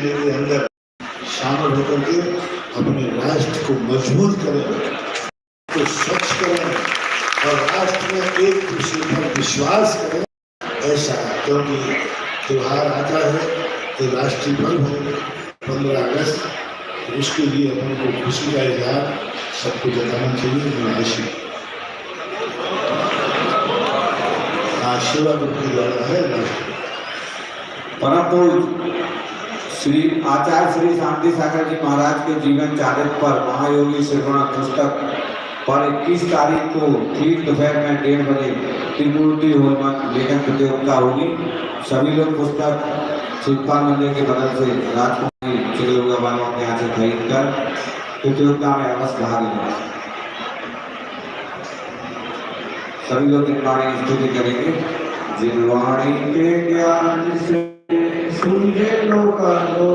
मेले के अंदर शामिल होकर के अपने राष्ट्र को मजबूत करें, तो स्वच्छ करें और राष्ट्र में एक दूसरे पर विश्वास करें। ऐसा, क्योंकि त्योहार आता है तो राष्ट्रीय पर्व है 15 अगस्त, उसके लिए अपन को खुशी का इजहार सबको जताना चाहिए। सेवा ग्रुप के द्वारा है राष्ट्र। परंतु श्री आचार्य श्री शांति सागर जी महाराज के जीवन चारित्र पर महायोगी श्रवण पुस्तक पर 21 तारीख को ठीक दोपहर में 1:30 बजे त्रिमूर्ति हॉल में लेखन प्रतियोगिता होगी। सभी लोग पुस्तक शिवपाल मंदिर के बगल से राजकुमारी चिड़ियोगा वालों के यहाँ से खरीद कर प्रतियोगिता में अवश्य भाग लेना। सभी लोग निर्वाणी स्तुति करेंगे। जिनवाणी के ज्ञान से सूझे लोका लो